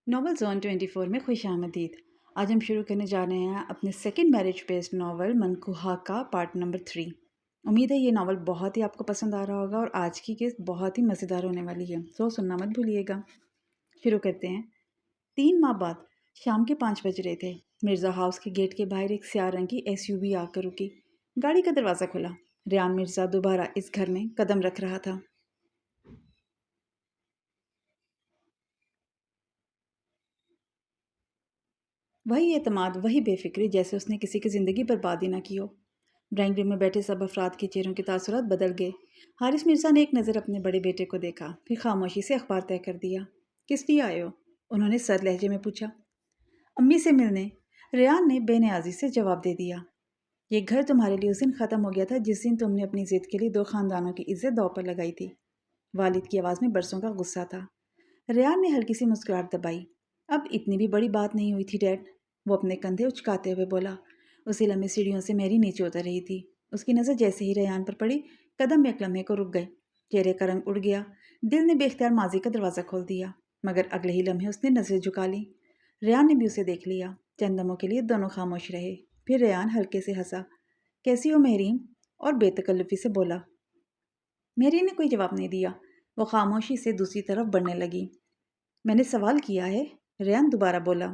Novel zone 24 میں خوش آمدید۔ آج ہم شروع کرنے جا رہے ہیں اپنے سیکنڈ میرج بیسڈ ناول منکوہا کا پارٹ نمبر 3۔ امید ہے یہ ناول بہت ہی آپ کو پسند آ رہا ہوگا اور آج کی کیس بہت ہی مزیدار ہونے والی ہے، سو سننا مت بھولیے گا۔ شروع کرتے ہیں۔ 3 ماہ بعد شام کے 5 بج رہے تھے۔ مرزا ہاؤس کے گیٹ کے باہر ایک سیاہ رنگ کی SUV آ کر رکی۔ گاڑی کا دروازہ کھلا۔ ریان مرزا دوبارہ اس گھر میں قدم رکھ رہا تھا۔ وہی اعتماد، وہی بے فکری، جیسے اس نے کسی کی زندگی برباد ہی نہ کی ہو۔ ڈرائنگ روم میں بیٹھے سب افراد کے چہروں کے تاثرات بدل گئے۔ حارث مرزا نے ایک نظر اپنے بڑے بیٹے کو دیکھا، پھر خاموشی سے اخبار طے کر دیا۔ کس لیے آئے ہو؟ انہوں نے سرد لہجے میں پوچھا۔ امی سے ملنے، ریان نے بے نیازی سے جواب دے دیا۔ یہ گھر تمہارے لیے اس دن ختم ہو گیا تھا جس دن تم نے اپنی ضد کے لیے 2 خاندانوں کی عزت داؤ پر لگائی تھی۔ والد کی آواز میں برسوں کا غصہ تھا۔ ریان نے ہلکی سی مسکراہٹ دبائی۔ اب اتنی بھی بڑی بات نہیں ہوئی تھی ڈیڈ، وہ اپنے کندھے اچکاتے ہوئے بولا۔ اسی لمحے سیڑھیوں سے میری نیچے اتر رہی تھی۔ اس کی نظر جیسے ہی ریان پر پڑی، قدم ایک لمحے کو رک گئے۔ چہرے کا رنگ اڑ گیا۔ دل نے بے اختیار ماضی کا دروازہ کھول دیا، مگر اگلے ہی لمحے اس نے نظریں جھکا لیں۔ ریان نے بھی اسے دیکھ لیا۔ چند لمحوں کے لیے دونوں خاموش رہے، پھر ریان ہلکے سے ہنسا۔ کیسی ہو مہرین؟ اور بے تکلفی سے بولا۔ مہرین نے کوئی جواب نہیں دیا۔ وہ خاموشی سے دوسری طرف بڑھنے لگی۔ میں نے سوال کیا ہے، ریان دوبارہ بولا۔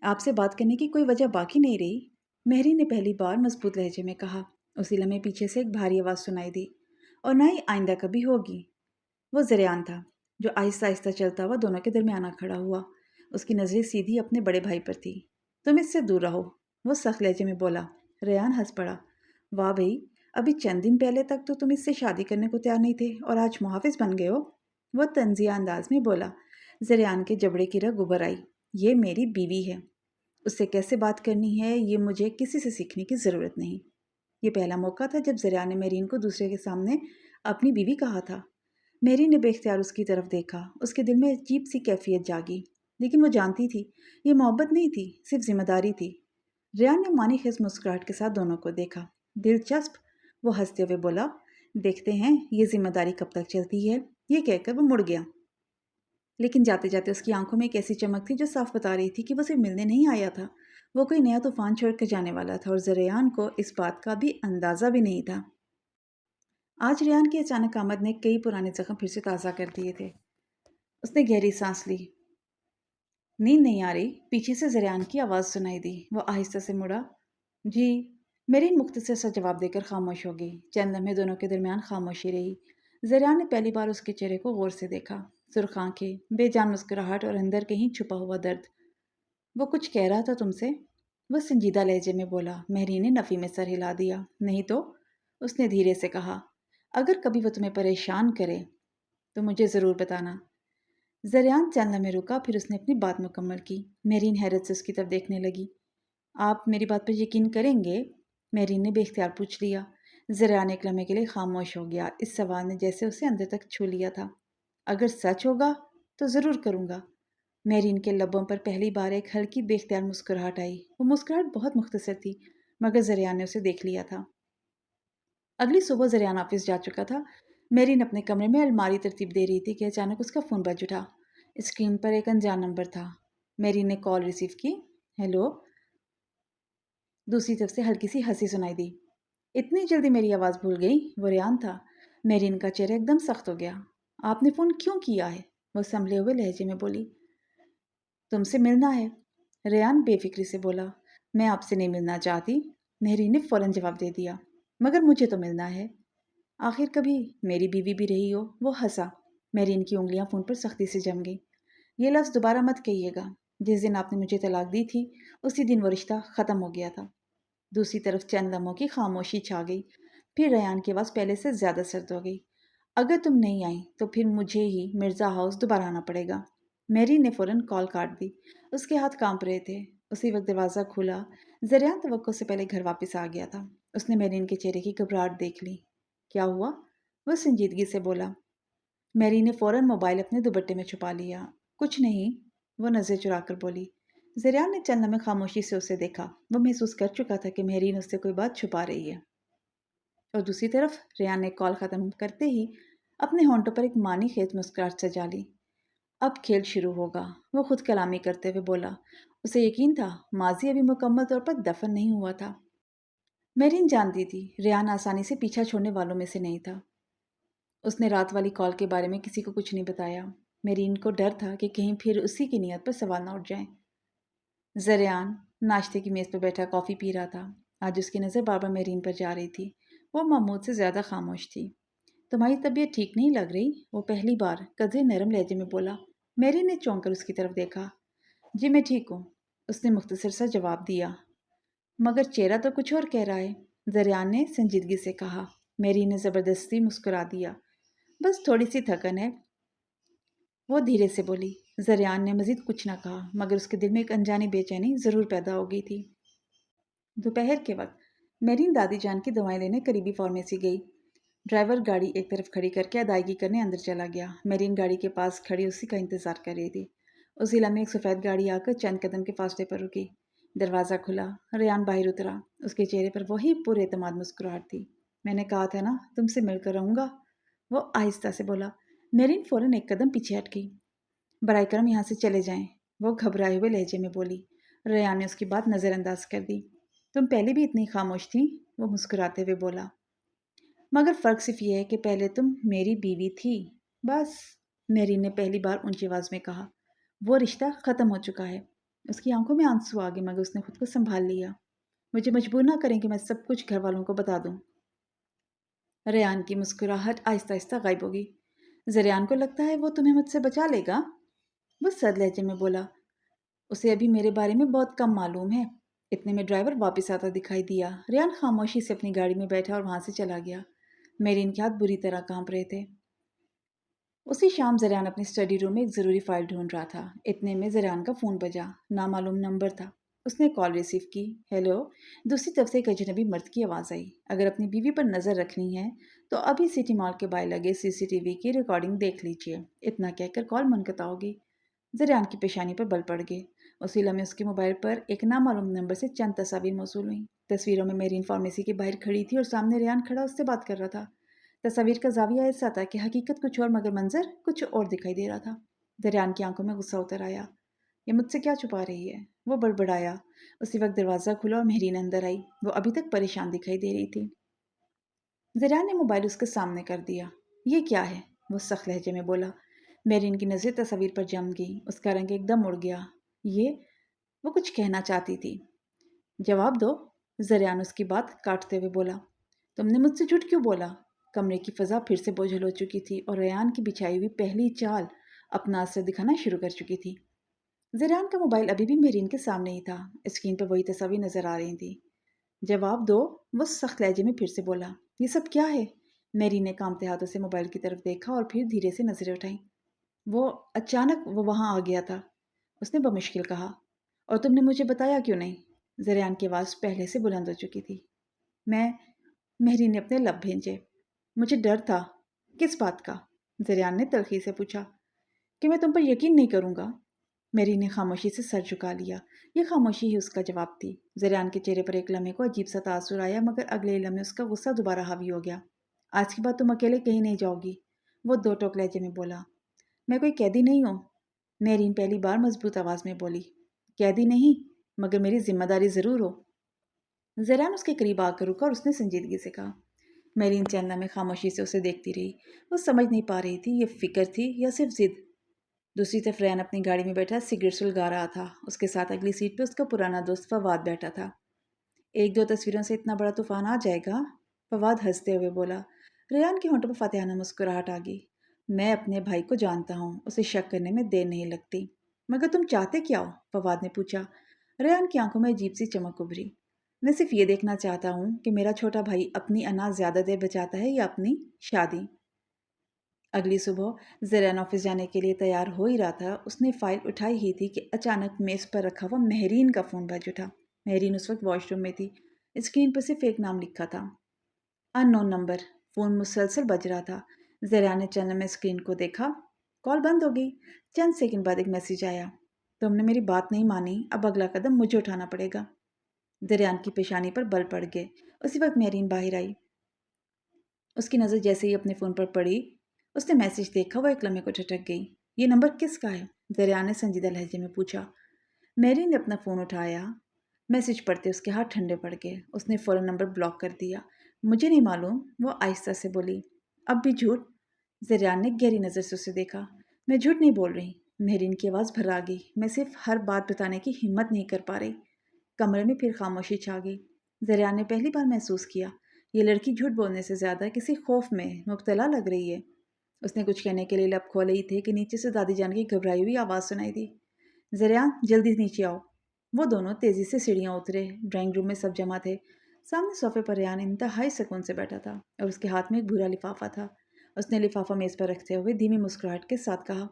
آپ سے بات کرنے کی کوئی وجہ باقی نہیں رہی، مہرین نے پہلی بار مضبوط لہجے میں کہا۔ اسی لمحے پیچھے سے ایک بھاری آواز سنائی دی، اور نہ ہی آئندہ کبھی ہوگی۔ وہ ریان تھا، جو آہستہ آہستہ چلتا ہوا دونوں کے درمیان آ کھڑا ہوا۔ اس کی نظریں سیدھی اپنے بڑے بھائی پر تھی۔ تم اس سے دور رہو، وہ سخت لہجے میں بولا۔ ریان ہنس پڑا۔ واہ بھئی، ابھی چند دن پہلے تک تو تم اس سے شادی کرنے کو تیار نہیں تھے اور آج محافظ بن گئے ہو، وہ طنزیہ انداز میں بولا۔ ریان کے جبڑے کی رگ ابھر آئی۔ یہ میری بیوی ہے، اس سے کیسے بات کرنی ہے یہ مجھے کسی سے سیکھنے کی ضرورت نہیں۔ یہ پہلا موقع تھا جب ریان نے مہرین کو دوسرے کے سامنے اپنی بیوی کہا تھا۔ مہرین نے بے اختیار اس کی طرف دیکھا۔ اس کے دل میں عجیب سی کیفیت جاگی، لیکن وہ جانتی تھی یہ محبت نہیں تھی، صرف ذمہ داری تھی۔ ریان نے معنی خیز مسکراہٹ کے ساتھ دونوں کو دیکھا۔ دلچسپ، وہ ہنستے ہوئے بولا۔ دیکھتے ہیں یہ ذمہ داری کب تک چلتی ہے، یہ کہہ کر وہ مڑ گیا۔ لیکن جاتے جاتے اس کی آنکھوں میں ایک ایسی چمک تھی جو صاف بتا رہی تھی کہ وہ صرف ملنے نہیں آیا تھا، وہ کوئی نیا طوفان چھوڑ کر جانے والا تھا، اور ریان کو اس بات کا بھی اندازہ بھی نہیں تھا۔ آج ریان کی اچانک آمد نے کئی پرانے زخم پھر سے تازہ کر دیے تھے۔ اس نے گہری سانس لی۔ نیند نہیں آ رہی؟ پیچھے سے ریان کی آواز سنائی دی۔ وہ آہستہ سے مڑا۔ جی، میری مختصر سا جواب دے کر خاموش ہو گئی۔ چند لمحے دونوں کے درمیان خاموشی رہی۔ ریان نے پہلی بار اس کے چہرے کو غور سے دیکھا۔ سرخ آنکھیں، بے جان مسکراہٹ اور اندر کہیں چھپا ہوا درد۔ وہ کچھ کہہ رہا تھا تم سے؟ وہ سنجیدہ لہجے میں بولا۔ مہرین نے نفی میں سر ہلا دیا۔ نہیں تو، اس نے دھیرے سے کہا۔ اگر کبھی وہ تمہیں پریشان کرے تو مجھے ضرور بتانا۔ ریان چند لمحے رکا، پھر اس نے اپنی بات مکمل کی۔ مہرین حیرت سے اس کی طرف دیکھنے لگی۔ آپ میری بات پر یقین کریں گے؟ مہرین نے بے اختیار پوچھ لیا۔ ریان ایک لمحے کے لیے خاموش ہو گیا۔ اس سوال نے جیسے اسے اندر تک چھو لیا تھا۔ اگر سچ ہوگا تو ضرور کروں گا۔ مہرین کے لبوں پر پہلی بار ایک ہلکی بے اختیار مسکراہٹ آئی۔ وہ مسکراہٹ بہت مختصر تھی، مگر ریان نے اسے دیکھ لیا تھا۔ اگلی صبح ریان آفس جا چکا تھا۔ مہرین اپنے کمرے میں الماری ترتیب دے رہی تھی کہ اچانک اس کا فون بج اٹھا۔ اسکرین پر ایک انجان نمبر تھا۔ مہرین نے کال ریسیو کی۔ ہیلو؟ دوسری طرف سے ہلکی سی ہنسی سنائی دی۔ اتنی جلدی میری آواز بھول گئی؟ وہ ریان تھا۔ مہرین کا چہرہ ایک دم سخت ہو گیا۔ آپ نے فون کیوں کیا ہے؟ وہ سنبھلے ہوئے لہجے میں بولی۔ تم سے ملنا ہے، ریان بے فکری سے بولا۔ میں آپ سے نہیں ملنا چاہتی، مہرین نے فوراً جواب دے دیا، مگر مجھے تو ملنا ہے۔ آخر کبھی میری بیوی بھی رہی ہو، وہ ہنسا۔ مہرین کی انگلیاں فون پر سختی سے جم گئی۔ یہ لفظ دوبارہ مت کہیے گا، جس دن آپ نے مجھے طلاق دی تھی اسی دن وہ رشتہ ختم ہو گیا تھا۔ دوسری طرف چند لمحوں کی خاموشی چھا گئی، پھر ریان کی آواز پہلے سے زیادہ سرد ہو گئی۔ اگر تم نہیں آئی تو پھر مجھے ہی مرزا ہاؤس دوبارہ آنا پڑے گا۔ مہرین نے فوراً کال کاٹ دی۔ اس کے ہاتھ کانپ رہے تھے۔ اسی وقت دروازہ کھلا۔ ریان توقع سے پہلے گھر واپس آ گیا تھا۔ اس نے مہرین کے چہرے کی گھبراہٹ دیکھ لی۔ کیا ہوا؟ وہ سنجیدگی سے بولا۔ مہرین نے فوراً موبائل اپنے دوپٹے میں چھپا لیا۔ کچھ نہیں، وہ نظر چرا کر بولی۔ ریان نے چند لمحے خاموشی سے اسے دیکھا۔ وہ محسوس کر چکا تھا کہ مہرین اس سے کوئی بات چھپا رہی ہے۔ اور دوسری طرف ریان نے کال ختم کرتے ہی اپنے ہونٹوں پر ایک معنی خیز مسکراہٹ سجا لی۔ اب کھیل شروع ہوگا، وہ خود کلامی کرتے ہوئے بولا۔ اسے یقین تھا ماضی ابھی مکمل طور پر دفن نہیں ہوا تھا۔ میرین جانتی تھی ریان آسانی سے پیچھا چھوڑنے والوں میں سے نہیں تھا۔ اس نے رات والی کال کے بارے میں کسی کو کچھ نہیں بتایا۔ میرین کو ڈر تھا کہ کہیں پھر اسی کی نیت پر سوال نہ اٹھ جائیں۔ زریان ناشتے کی میز پر بیٹھا کافی پی رہا تھا۔ آج اس کی نظر بار بار میرین پر جا رہی تھی۔ وہ معمول سے زیادہ خاموش تھی۔ تمہاری طبیعت ٹھیک نہیں لگ رہی؟ وہ پہلی بار قدرے نرم لہجے میں بولا۔ میرین نے چونک کر اس کی طرف دیکھا۔ جی میں ٹھیک ہوں، اس نے مختصر سا جواب دیا، مگر چہرہ تو کچھ اور کہہ رہا ہے۔ زریان نے سنجیدگی سے کہا۔ میرین نے زبردستی مسکرا دیا۔ بس تھوڑی سی تھکن ہے، وہ دھیرے سے بولی۔ زریان نے مزید کچھ نہ کہا، مگر اس کے دل میں ایک انجانی بے چینی ضرور پیدا ہو گئی تھی۔ دوپہر کے وقت میرین دادی جان کی دوائیں لینے قریبی فارمیسی گئی۔ ڈرائیور گاڑی ایک طرف کھڑی کر کے ادائیگی کرنے اندر چلا گیا۔ میرین گاڑی کے پاس کھڑی اسی کا انتظار کر رہی تھی۔ اسی لمحے ایک سفید گاڑی آ کر چند قدم کے فاصلے پر رکی۔ دروازہ کھلا، ریان باہر اترا۔ اس کے چہرے پر وہی پر اعتماد مسکراہٹ تھی۔ میں نے کہا تھا نا تم سے مل کر رہوں گا، وہ آہستہ سے بولا۔ میرین فوراً ایک قدم پیچھے ہٹ گئی۔ برائے کرم یہاں سے چلے جائیں، وہ گھبرائے ہوئے لہجے میں بولی۔ ریان نے اس کی بات نظر انداز کر دی۔ تم پہلے بھی اتنی خاموش تھی، وہ مسکراتے ہوئے بولا۔ مگر فرق صرف یہ ہے کہ پہلے تم میری بیوی تھی، بس، میرین نے پہلی بار اونچی آواز میں کہا۔ وہ رشتہ ختم ہو چکا ہے۔ اس کی آنکھوں میں آنسو آ گئے، مگر اس نے خود کو سنبھال لیا۔ مجھے مجبور نہ کریں کہ میں سب کچھ گھر والوں کو بتا دوں۔ ریان کی مسکراہٹ آہستہ آہستہ غائب ہوگی۔ زریان کو لگتا ہے وہ تمہیں مجھ سے بچا لے گا، وہ سرد لہجے میں بولا۔ اسے ابھی میرے بارے میں بہت کم معلوم ہے۔ اتنے میں ڈرائیور واپس آتا دکھائی دیا۔ ریان خاموشی سے اپنی گاڑی میں بیٹھا اور وہاں سے چلا گیا۔ میرین کے ہاتھ بری طرح کانپ رہے تھے۔ اسی شام زریان اپنی اسٹڈی روم میں ایک ضروری فائل ڈھونڈ رہا تھا۔ اتنے میں زریان کا فون بجا۔ نامعلوم نمبر تھا۔ اس نے کال ریسیو کی۔ ہیلو، دوسری طرف سے ایک اجنبی مرد کی آواز آئی۔ اگر اپنی بیوی پر نظر رکھنی ہے تو ابھی سٹی مال کے باہر لگے CCTV کی ریکارڈنگ دیکھ لیجیے۔ اتنا کہہ کر کال منقطع ہوگی۔ زریان کی پیشانی پر بل پڑ گئے۔ اسی لمحے اس کے موبائل پر ایک نامعلوم نمبر سے چند تصاویر موصول ہوئیں۔ تصویروں میں میرین فارمیسی کے باہر کھڑی تھی اور سامنے ریان کھڑا اس سے بات کر رہا تھا۔ تصاویر کا زاویہ ایسا تھا کہ حقیقت کچھ اور مگر منظر کچھ اور دکھائی دے رہا تھا۔ زریان کی آنکھوں میں غصہ اتر آیا۔ یہ مجھ سے کیا چھپا رہی ہے، وہ بڑبڑایا۔ اسی وقت دروازہ کھلا اور مہرین اندر آئی۔ وہ ابھی تک پریشان دکھائی دے رہی تھی۔ زریان نے موبائل اس کے سامنے کر دیا۔ یہ کیا ہے، وہ سخت لہجے میں بولا۔ میرین کی نظریں تصاویر پر جم گئی۔ اس کا رنگ ایک دم اڑ گیا۔ یہ، وہ کچھ کہنا چاہتی تھی۔ جواب دو، زریان اس کی بات کاٹتے ہوئے بولا۔ تم نے مجھ سے جھوٹ کیوں بولا؟ کمرے کی فضا پھر سے بوجھل ہو چکی تھی اور ریان کی بچھائی ہوئی پہلی چال اپنا اثر دکھانا شروع کر چکی تھی۔ زریان کا موبائل ابھی بھی میرین کے سامنے ہی تھا۔ اسکرین پر وہی تصاویر نظر آ رہی تھی۔ جواب دو، وہ سخت لہجے میں پھر سے بولا۔ یہ سب کیا ہے؟ میرین نے کانپتے ہاتھوں سے موبائل کی طرف دیکھا اور پھر دھیرے سے نظریں اٹھائیں۔ اچانک وہ وہاں آ گیا تھا، اس نے بمشکل کہا۔ اور تم نے مجھے بتایا کیوں نہیں؟ زریان کی آواز پہلے سے بلند ہو چکی تھی۔ میرین نے اپنے لب بھینجے۔ مجھے ڈر تھا۔ کس بات کا؟ زریان نے تلخی سے پوچھا۔ کہ میں تم پر یقین نہیں کروں گا۔ میرین نے خاموشی سے سر جھکا لیا۔ یہ خاموشی ہی اس کا جواب تھی۔ زریان کے چہرے پر ایک لمحے کو عجیب سا تاثر آیا، مگر اگلے لمحے اس کا غصہ دوبارہ حاوی ہو گیا۔ آج کے بعد تم اکیلے کہیں نہیں جاؤ گی، وہ دو ٹوک لہجے میں بولا۔ میں کوئی قیدی نہیں ہوں، میرین پہلی بار مضبوط آواز میں بولی۔ قیدی نہیں، مگر میری ذمہ داری ضرور ہو۔ زریان اس کے قریب آ کر رکا اور اس نے سنجیدگی سے کہا۔ میرین چند لمحے خاموشی سے اسے دیکھتی رہی۔ وہ سمجھ نہیں پا رہی تھی یہ فکر تھی یا صرف ضد۔ دوسری طرف ریان اپنی گاڑی میں بیٹھا سگریٹ سلگا رہا تھا۔ اس کے ساتھ اگلی سیٹ پہ اس کا پرانا دوست فواد بیٹھا تھا۔ ایک دو تصویروں سے اتنا بڑا طوفان آ جائے گا، فواد ہنستے ہوئے بولا۔ ریان کے ہونٹوں پر فاتحانہ مسکراہٹ آ گئی۔ میں اپنے بھائی کو جانتا ہوں، اسے شک کرنے میں دیر نہیں لگتی۔ مگر تم چاہتے کیا ہو؟ فواد نے پوچھا۔ ریان کی آنکھوں میں عجیب سی چمک ابھری۔ میں صرف یہ دیکھنا چاہتا ہوں کہ میرا چھوٹا بھائی اپنی انا زیادہ دیر بچاتا ہے یا اپنی شادی۔ اگلی صبح زریان آفس جانے کے لیے تیار ہو ہی رہا تھا۔ اس نے فائل اٹھائی ہی تھی کہ اچانک میز پر رکھا ہوا مہرین کا فون بج اٹھا۔ مہرین اس وقت واش روم میں تھی۔ اسکرین پر صرف ایک نام لکھا تھا، ان نون نمبر۔ فون مسلسل بج رہا تھا۔ زریان نے چند لمحے اسکرین کو دیکھا۔ کال بند ہو گئی۔ چند سیکنڈ بعد ایک میسیج آیا۔ تم نے میری بات نہیں مانی، اب اگلا قدم مجھے اٹھانا پڑے گا۔ زریان کی پیشانی پر بل پڑ گئے۔ اسی وقت مہرین باہر آئی۔ اس کی نظر جیسے ہی اپنے فون پر پڑی، اس نے میسیج دیکھا۔ وہ ایک لمحے کو ٹھٹک گئی۔ یہ نمبر کس کا ہے؟ زریان نے سنجیدہ لہجے میں پوچھا۔ میری نے اپنا فون اٹھایا۔ میسج پڑھتے اس کے ہاتھ ٹھنڈے پڑ گئے۔ اس نے فوراً نمبر بلاک کر دیا۔ مجھے نہیں معلوم، وہ آہستہ سے بولی۔ اب بھی جھوٹ؟ زریان نے گہری نظر سے اسے دیکھا۔ میں جھوٹ نہیں بول رہی۔ مہرین کی آواز بھر گئی۔ میں صرف ہر بات بتانے کی ہمت نہیں کر پا رہی۔ کمرے میں پھر خاموشی چھا گئی۔ زریان نے پہلی بار محسوس کیا یہ لڑکی جھوٹ بولنے سے زیادہ کسی خوف میں مبتلا لگ رہی ہے۔ اس نے کچھ کہنے کے لیے لب کھولے ہی تھے کہ نیچے سے دادی جان کی گھبرائی ہوئی آواز سنائی دی۔ زریان جلدی نیچے آؤ۔ وہ دونوں تیزی سے سیڑھیاں اترے۔ ڈرائنگ روم میں سب جمع تھے۔ سامنے صوفے پر ریان انتہائی سکون سے بیٹھا تھا اور اس کے ہاتھ میں ایک بھورا لفافہ تھا۔ اس نے لفافہ میز پر رکھتے ہوئے دھیمی مسکراہٹ کے ساتھ کہا،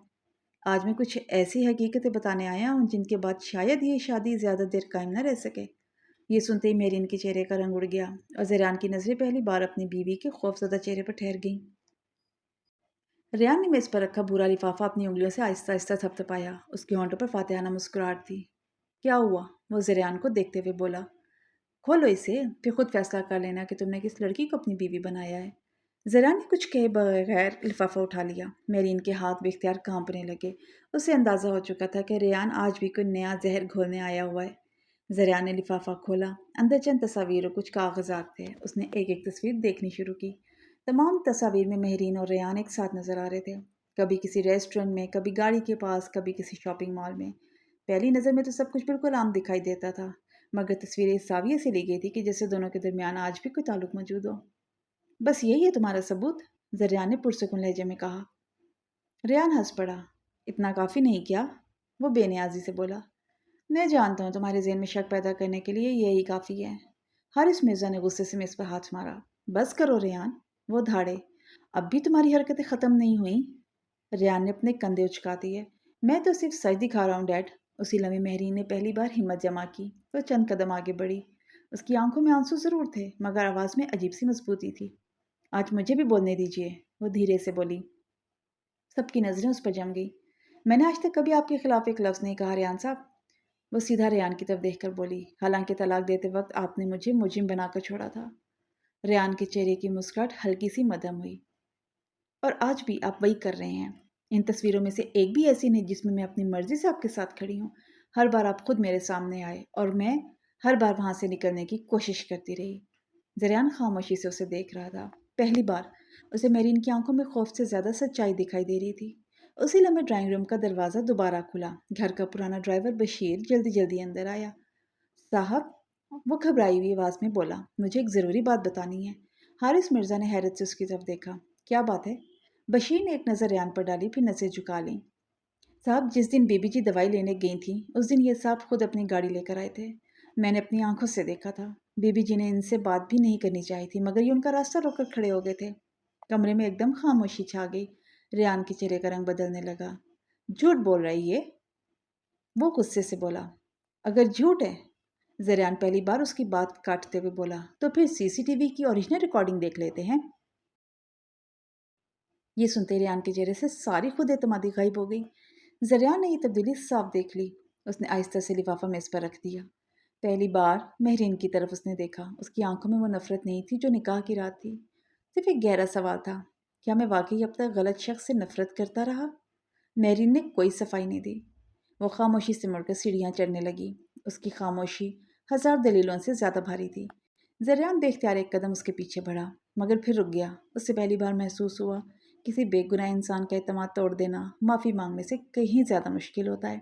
آج میں کچھ ایسی حقیقتیں بتانے آیا ہوں جن کے بعد شاید یہ شادی زیادہ دیر قائم نہ رہ سکے۔ یہ سنتے ہی میرین کے چہرے کا رنگ اڑ گیا اور زریان کی نظریں پہلی بار اپنی بیوی کے خوفزدہ چہرے پر ٹھہر گئیں۔ ریان نے میز پر رکھا بھورا لفافہ اپنی انگلیوں سے آہستہ آہستہ تھپتھپایا۔ اس کے ہونٹوں پر فاتحانہ مسکراہٹ تھی۔ کیا ہوا؟ وہ زریان کو دیکھتے ہوئے بولا۔ کھولو اسے، پھر خود فیصلہ کر لینا کہ تم نے کس لڑکی کو اپنی بیوی بنایا ہے۔ زریان نے کچھ کہے بغیر لفافہ اٹھا لیا۔ میرین کے ہاتھ بے اختیار کانپنے لگے۔ اسے اندازہ ہو چکا تھا کہ ریان آج بھی کوئی نیا زہر گھولنے آیا ہوا ہے۔ زریان نے لفافہ کھولا۔ اندر چند تصاویر اور کچھ کاغذات تھے۔ اس نے ایک ایک تصویر دیکھنی شروع کی۔ تمام تصاویر میں مہرین اور ریان ایک ساتھ نظر آ رہے تھے۔ کبھی کسی ریسٹورنٹ میں، کبھی گاڑی کے پاس، کبھی کسی شاپنگ مال میں۔ پہلی نظر میں تو سب کچھ بالکل عام دکھائی دیتا تھا، مگر تصویریں اس زاویے سے لی گئی تھی کہ جیسے دونوں کے درمیان آج بھی کوئی تعلق موجود ہو۔ بس یہی ہے تمہارا ثبوت؟ زریان نے پرسکون لہجے میں کہا۔ ریان ہنس پڑا۔ اتنا کافی نہیں کیا؟ وہ بے نیازی سے بولا۔ میں جانتا ہوں تمہارے ذہن میں شک پیدا کرنے کے لیے یہی کافی ہے۔ حارث مرزا نے غصے سے میز پر ہاتھ مارا۔ بس کرو ریان، وہ دھاڑے۔ اب بھی تمہاری حرکتیں ختم نہیں ہوئیں؟ ریان نے اپنے کندھے اچکا دیے۔ میں تو صرف سچ دکھا رہا ہوں ڈیڈ۔ اسی لمحے مہرین نے پہلی بار ہمت جمع کی۔ وہ چند قدم آگے بڑھی۔ اس کی آنکھوں میں آنسو ضرور تھے، مگر آواز میں عجیب سی مضبوطی تھی۔ آج مجھے بھی بولنے دیجیے، وہ دھیرے سے بولی۔ سب کی نظریں اس پر جم گئی۔ میں نے آج تک کبھی آپ کے خلاف ایک لفظ نہیں کہا ریان صاحب، وہ سیدھا ریان کی طرف دیکھ کر بولی۔ حالانکہ طلاق دیتے وقت آپ نے مجھے مجرم بنا کر چھوڑا تھا۔ ریان کے چہرے کی مسکراہٹ ہلکی سی مدھم ہوئی۔ اور آج بھی آپ وہی کر رہے ہیں۔ ان تصویروں میں سے ایک بھی ایسی نہیں جس میں میں اپنی مرضی سے آپ کے ساتھ کھڑی ہوں۔ ہر بار آپ خود میرے سامنے آئے اور میں ہر بار وہاں سے نکلنے کی کوشش کرتی رہی۔ زریان خاموشی سے اسے دیکھ رہا تھا۔ پہلی بار اسے مہرین کی آنکھوں میں خوف سے زیادہ سچائی دکھائی دے رہی تھی۔ اسی لمحے ڈرائنگ روم کا دروازہ دوبارہ کھلا۔ گھر کا پرانا ڈرائیور بشیر جلدی جلدی اندر آیا۔ صاحب، وہ گھبرائی ہوئی آواز میں بولا، مجھے ایک ضروری بات بتانی ہے۔ حارث مرزا نے حیرت سے اس کی طرف دیکھا۔ کیا بات ہے؟ بشیر نے ایک نظر ریان پر ڈالی، پھر نظریں جھکا لیں۔ صاحب، جس دن بی بی جی دوائی لینے گئی تھیں اس دن یہ صاحب خود اپنی گاڑی لے کر آئے تھے۔ میں نے اپنی آنکھوں سے دیکھا تھا۔ بی بی جی نے ان سے بات بھی نہیں کرنی چاہی تھی، مگر یہ ان کا راستہ روک کر کھڑے ہو گئے تھے۔ کمرے میں ایک دم خاموشی چھا گئی۔ ریان کے چہرے کا رنگ بدلنے لگا۔ جھوٹ بول رہی ہے؟ وہ غصے سے بولا۔ اگر جھوٹ ہے، زریان پہلی بار اس کی بات کاٹتے ہوئے بولا، تو پھر سی سی ٹی وی کی اوریجنل ریکارڈنگ دیکھ لیتے ہیں۔ یہ سنتے ریان کے چہرے سے ساری خود اعتمادی غائب ہو گئی۔ زریان نے یہ تبدیلی صاف دیکھ لی۔ اس نے آہستہ سے لفافہ میز پر رکھ دیا۔ پہلی بار مہرین کی طرف اس نے دیکھا۔ اس کی آنکھوں میں وہ نفرت نہیں تھی جو نکاح کی رات تھی، صرف ایک گہرا سوال تھا، کیا میں واقعی اب تک غلط شخص سے نفرت کرتا رہا؟ مہرین نے کوئی صفائی نہیں دی۔ وہ خاموشی سے مڑ کر سیڑھیاں چڑھنے لگی۔ اس کی خاموشی ہزار دلیلوں سے زیادہ بھاری تھی۔ زریان بے اختیار ایک قدم اس کے پیچھے بڑھا، مگر پھر رک گیا۔ اس سے پہلی بار محسوس ہوا کسی بے گناہ انسان کا اعتماد توڑ دینا معافی مانگنے سے کہیں زیادہ مشکل ہوتا ہے۔